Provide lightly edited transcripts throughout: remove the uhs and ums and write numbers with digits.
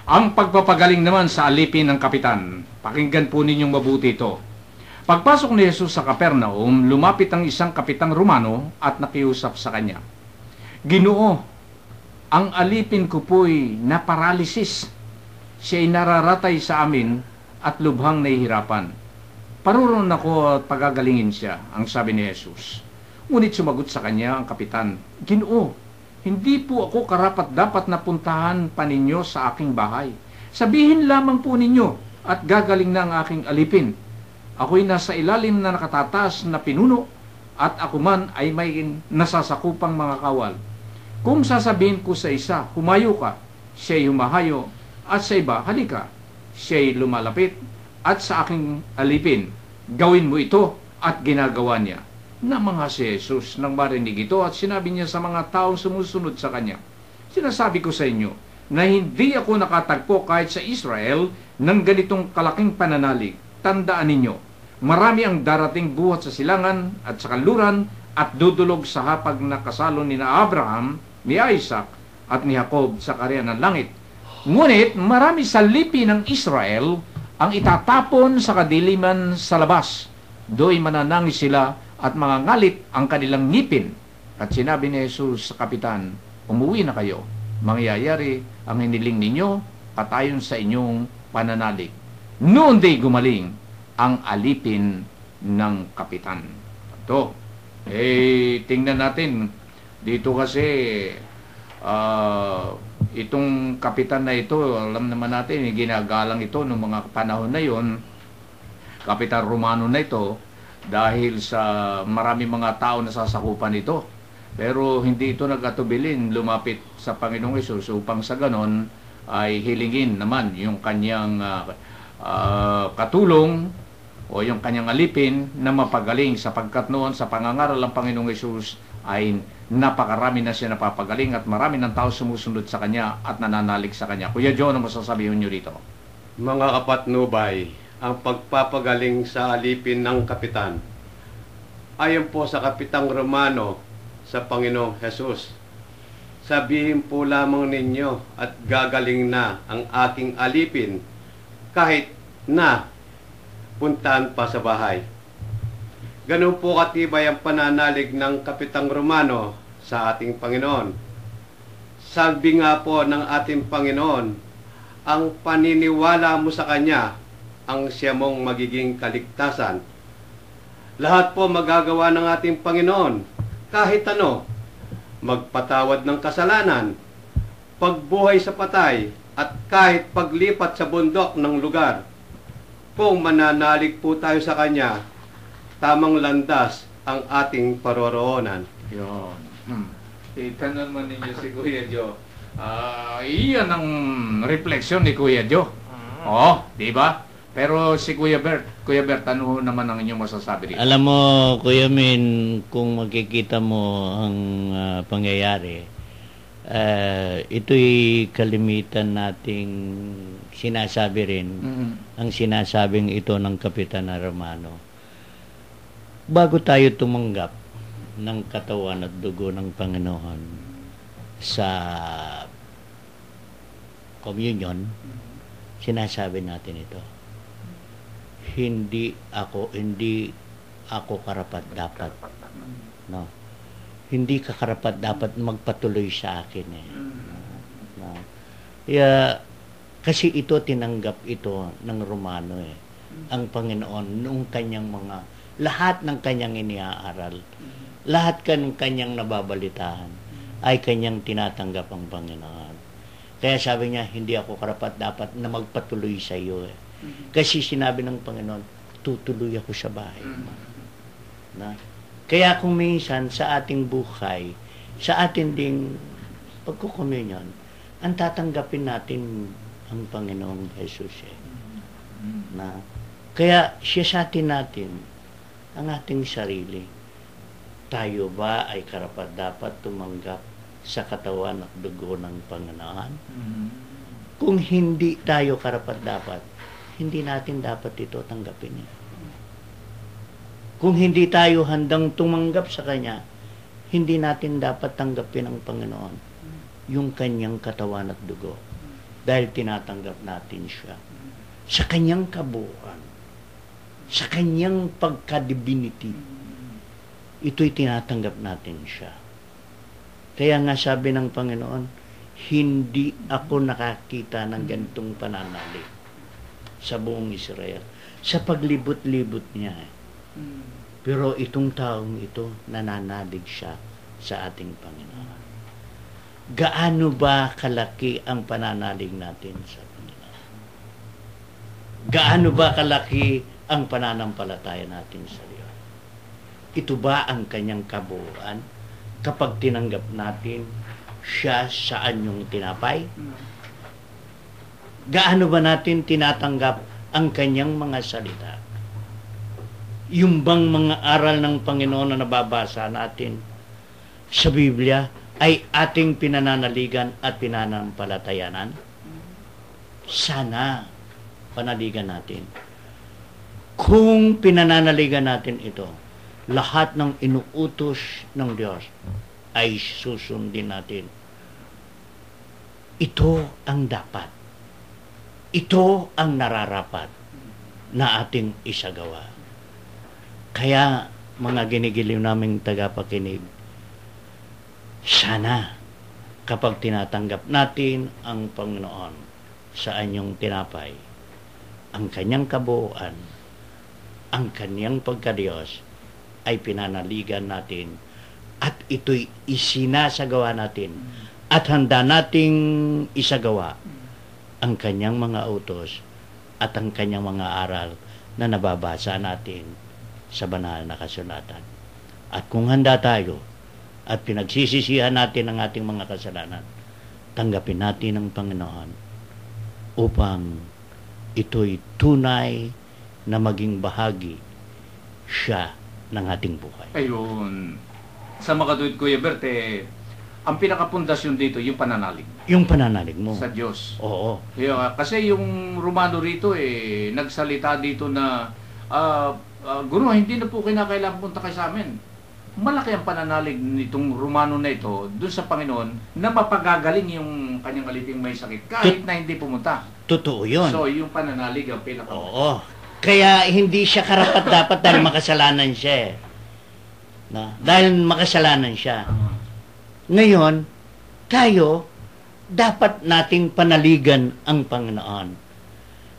Ang pagpapagaling naman sa alipin ng kapitan. Pakinggan po ninyong mabuti ito. Pagpasok ni Jesus sa Capernaum, lumapit ang isang kapitang Romano at nakiusap sa kanya. Ginoo, ang alipin ko po'y naparalisis. Siya'y nararatay sa amin at lubhang nahihirapan. Paruron ako at pagagalingin siya, ang sabi ni Jesus. Ngunit sumagot sa kanya ang kapitan, Ginoo, hindi po ako karapat-dapat na puntahan pa ninyo sa aking bahay. Sabihin lamang po ninyo at gagaling na ang aking alipin. Ako'y nasa ilalim na nakatataas na pinuno at ako man ay may nasasakupang mga kawal. Kung sasabihin ko sa isa, humayo ka, siya'y humahayo, at sa iba, halika, siya'y lumalapit, at sa aking alipin, gawin mo ito, at ginagawa niya. Na mga si Jesus nang marinig ito at sinabi niya sa mga taong sumusunod sa kanya, sinasabi ko sa inyo, na hindi ako nakatagpo kahit sa Israel ng ganitong kalaking pananalig. Tandaan ninyo, marami ang darating buhat sa silangan at sa kanluran at dudulog sa hapag na kasalo ni na Abraham, ni Isaac at ni Jacob sa karya ng langit. Ngunit marami sa lipi ng Israel ang itatapon sa kadiliman sa labas. Do'y mananangis sila at mangangalit ang kanilang ngipin. At sinabi ni Jesus sa kapitan, umuwi na kayo. Mangyayari ang hiniling ninyo patayon sa inyong pananalig. Noon di gumaling ang alipin ng kapitan. Ito, tingnan natin. Dito kasi, itong kapitan na ito, alam naman natin, ginagalang ito noong mga panahon na yon, Kapitan Romano na ito, dahil sa marami mga tao na sasakupan ito. Pero hindi ito nagkatubilin, lumapit sa Panginoong Hesus upang sa ganon ay hilingin naman yung kanyang katulong o yung kanyang alipin na mapagaling, sapagkat noon sa pangangaral ng Panginoong Hesus ay napakarami na siya napapagaling at marami ng tao sumusunod sa kanya at nananalig sa kanya. Kuya John, ano masasabihin nyo rito? Mga kapatnubay, ang pagpapagaling sa alipin ng kapitan ayon po sa Kapitang Romano sa Panginoong Hesus. Sabihin po lamang ninyo at gagaling na ang aking alipin kahit na puntaan pa sa bahay. Ganun po katibay ang pananalig ng Kapitang Romano sa ating Panginoon. Sabi nga po ng ating Panginoon, ang paniniwala mo sa Kanya ang siya mong magiging kaligtasan. Lahat po magagawa ng ating Panginoon, kahit ano, magpatawad ng kasalanan, pagbuhay sa patay, at kahit paglipat sa bundok ng lugar. Kung mananalig po tayo sa Kanya, tamang landas ang ating paroroonan. Yun. Itanong mo ninyo si Kuya Jo. Iyan ang refleksyon ni Kuya Jo. Oh, di ba? Pero si Kuya Bert, ano naman ang inyong masasabi dito? Alam mo, Kuya Min, kung makikita mo ang pangyayari, ito'y kalimitan nating sinasabi rin, ang sinasabing ito ng Kapitan Romano. Bago tayo tumanggap ng katawan at dugo ng Panginoon sa communion, sinasabi natin ito. Hindi ako karapat-dapat. No. Hindi ka karapat-dapat magpatuloy sa akin eh. No. Kasi ito tinanggap ito ng Romano eh. Ang Panginoon nung kanyang lahat ng kanyang iniaaral, lahat ng kanyang nababalitaan ay kanyang tinatanggap ang Panginoon. Kaya sabi niya, hindi ako karapat-dapat na magpatuloy sa iyo eh. Kasi sinabi ng Panginoon, tutuloy ako sa bahay mo. Na? Kaya kung minsan sa ating buhay, sa ating ding pagkukomunyon, ang tatanggapin natin ang Panginoong Jesus eh. Na? Kaya siya sa atin natin ang ating sarili. Tayo ba ay karapat-dapat tumanggap sa katawan at dugo ng Panginoon? Kung hindi tayo karapat-dapat, hindi natin dapat ito tanggapin. Kung hindi tayo handang tumanggap sa Kanya, hindi natin dapat tanggapin ang Panginoon, yung Kanyang katawan at dugo. dahil tinatanggap natin siya sa kanyang kabuuan, sa kanyang pagka-divinity. Ito'y tinatanggap natin siya. Kaya nga sabi ng Panginoon, hindi ako nakakita ng ganitong pananalig sa buong Israel. Sa paglibot-libot niya. Pero itong taong ito, nananalig siya sa ating Panginoon. Gaano ba kalaki ang pananalig natin sa Panginoon? Gaano ba kalaki ang pananampalataya natin sa Diyos? Ito ba ang kanyang kabuuan kapag tinanggap natin siya sa anyong tinapay? Gaano ba natin tinatanggap ang kanyang mga salita? Yung bang mga aral ng Panginoon na nababasa natin sa Biblia ay ating pinananaligan at pinanampalatayanan? Sana panaligan natin. Kung pinananaligan natin ito, lahat ng inuutos ng Diyos ay susundin natin. Ito ang dapat. Ito ang nararapat na ating isagawa. Kaya, mga ginigiliw naming tagapakinig, sana kapag tinatanggap natin ang Panginoon sa anyong tinapay, ang kanyang kabuuan, ang kanyang pagkadiyos, ay pinanaligan natin at ito'y isinasagawa natin at handa nating isagawa ang kanyang mga utos at ang kanyang mga aral na nababasa natin sa banal na kasulatan. At kung handa tayo at pinagsisisihan natin ang ating mga kasalanan, tanggapin natin ang Panginoon upang ito'y tunay na maging bahagi siya ng ating buhay. Ayun. Sa makatuwid, Kuya Bert, ang pinakapundasyon dito, yung pananalig. Yung pananalig mo. Sa Diyos. Oo. Kaya, kasi yung Romano rito, nagsalita dito na, Guro, hindi na po kinakailangan punta kayo sa amin. Malaki ang pananalig nitong Romano na ito doon sa Panginoon na mapagagaling yung kanyang aliping may sakit kahit na hindi pumunta. Totoo yun. So, yung pananalig ang pinaka. Oo. Kaya hindi siya karapat-dapat dahil makasalanan siya. No? Dahil makasalanan siya. Ngayon, tayo, dapat nating panaligan ang Panginoon.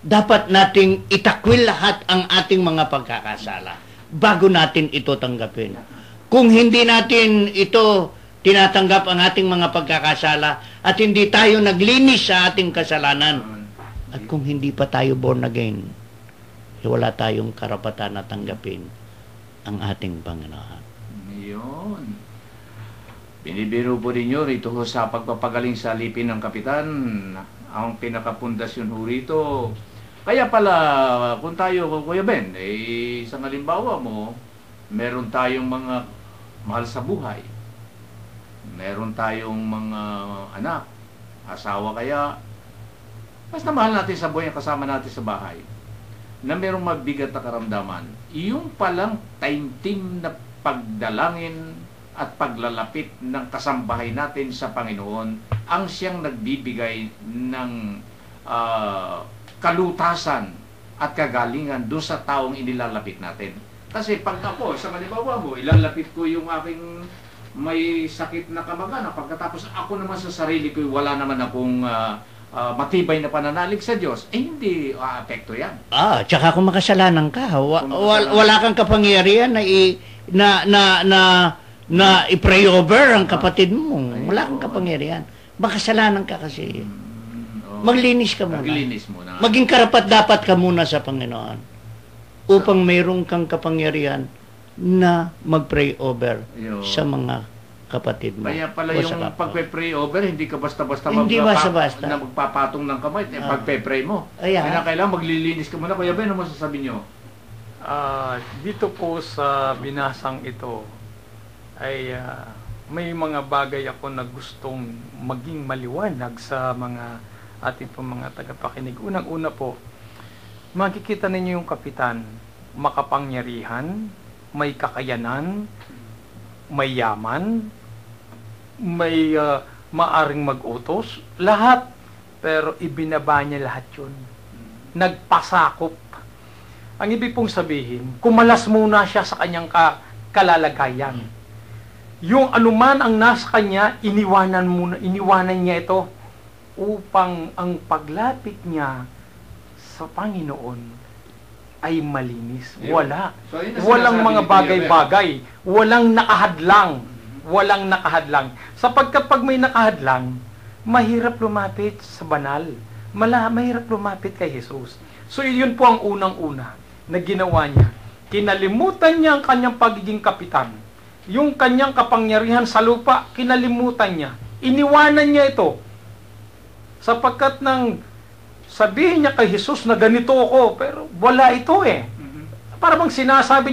Dapat nating itakwil lahat ang ating mga pagkakasala bago natin ito tanggapin. Kung hindi natin ito tinatanggap ang ating mga pagkakasala at hindi tayo naglinis sa ating kasalanan, at kung hindi pa tayo born again, wala tayong karapatan na tanggapin ang ating Panginoon. Yun. Binibiro po ninyo rito sa pagpapagaling sa alipin ng kapitan, ang pinakapundasyon ho rito. Kaya pala, kung tayo, Kuya Ben, isang halimbawa mo, meron tayong mga mahal sa buhay. Meron tayong mga anak, asawa kaya, basta mahal natin sa buhay, kasama natin sa bahay, na merong mabigat na karamdaman. Yung palang taimtim na pagdalangin at paglalapit ng kasambahay natin sa Panginoon, ang siyang nagbibigay ng kalutasan at kagalingan doon sa taong inilalapit natin. Kasi pag ako, sa halimbawa mo, ilalapit ko yung aking may sakit na kamag-anak, pagkatapos ako naman sa sarili ko, wala naman akong matibay na pananalig sa Diyos, hindi apekto yan. Tsaka kung makasalanan ka, wala kang kapangyarihan na i-pray over ang kapatid mo. Wala kang kapangyarihan. Makasalanan ka kasi. Maglinis ka muna. Maglinis muna. Maging karapat-dapat ka muna sa Panginoon upang mayroong kang kapangyarihan na mag-pray over sa mga kapatid mo. Kaya pala yung pagpe-pray over, hindi ka basta-basta basta-basta na magpapatong ng kamay, pagpe-pray mo. Kaya kailangan maglilinis ka muna. Kuya Ben, ano masasabi nyo? Dito po sa binasang ito ay may mga bagay ako na gustong maging maliwanag sa mga ating po mga tagapakinig. Unang-una po, makikita ninyo yung kapitan, makapangyarihan, may kakayanan, may yaman, may maaring mag-utos, lahat pero ibinaba niya lahat yun. Nagpasakop. Ang ibig pong sabihin, kumalas muna siya sa kanyang kalalagayan. Yung anuman ang nasa kanya, iniwanan niya ito upang ang paglapit niya sa Panginoon ay malinis. Wala. So, yun ang Walang sinasabi mga ni bagay-bagay. Walang nakahadlang. Walang nakahadlang. Sapagkat pag may nakahadlang, mahirap lumapit sa banal. Mahirap lumapit kay Jesus. So, yun po ang unang-una na ginawa niya. Kinalimutan niya ang kanyang pagiging kapitan. Yung kanyang kapangyarihan sa lupa, kinalimutan niya. Iniwanan niya ito. Sapagkat nang sabihin niya kay Jesus na ganito ako, pero wala ito eh. Para bang sinasabi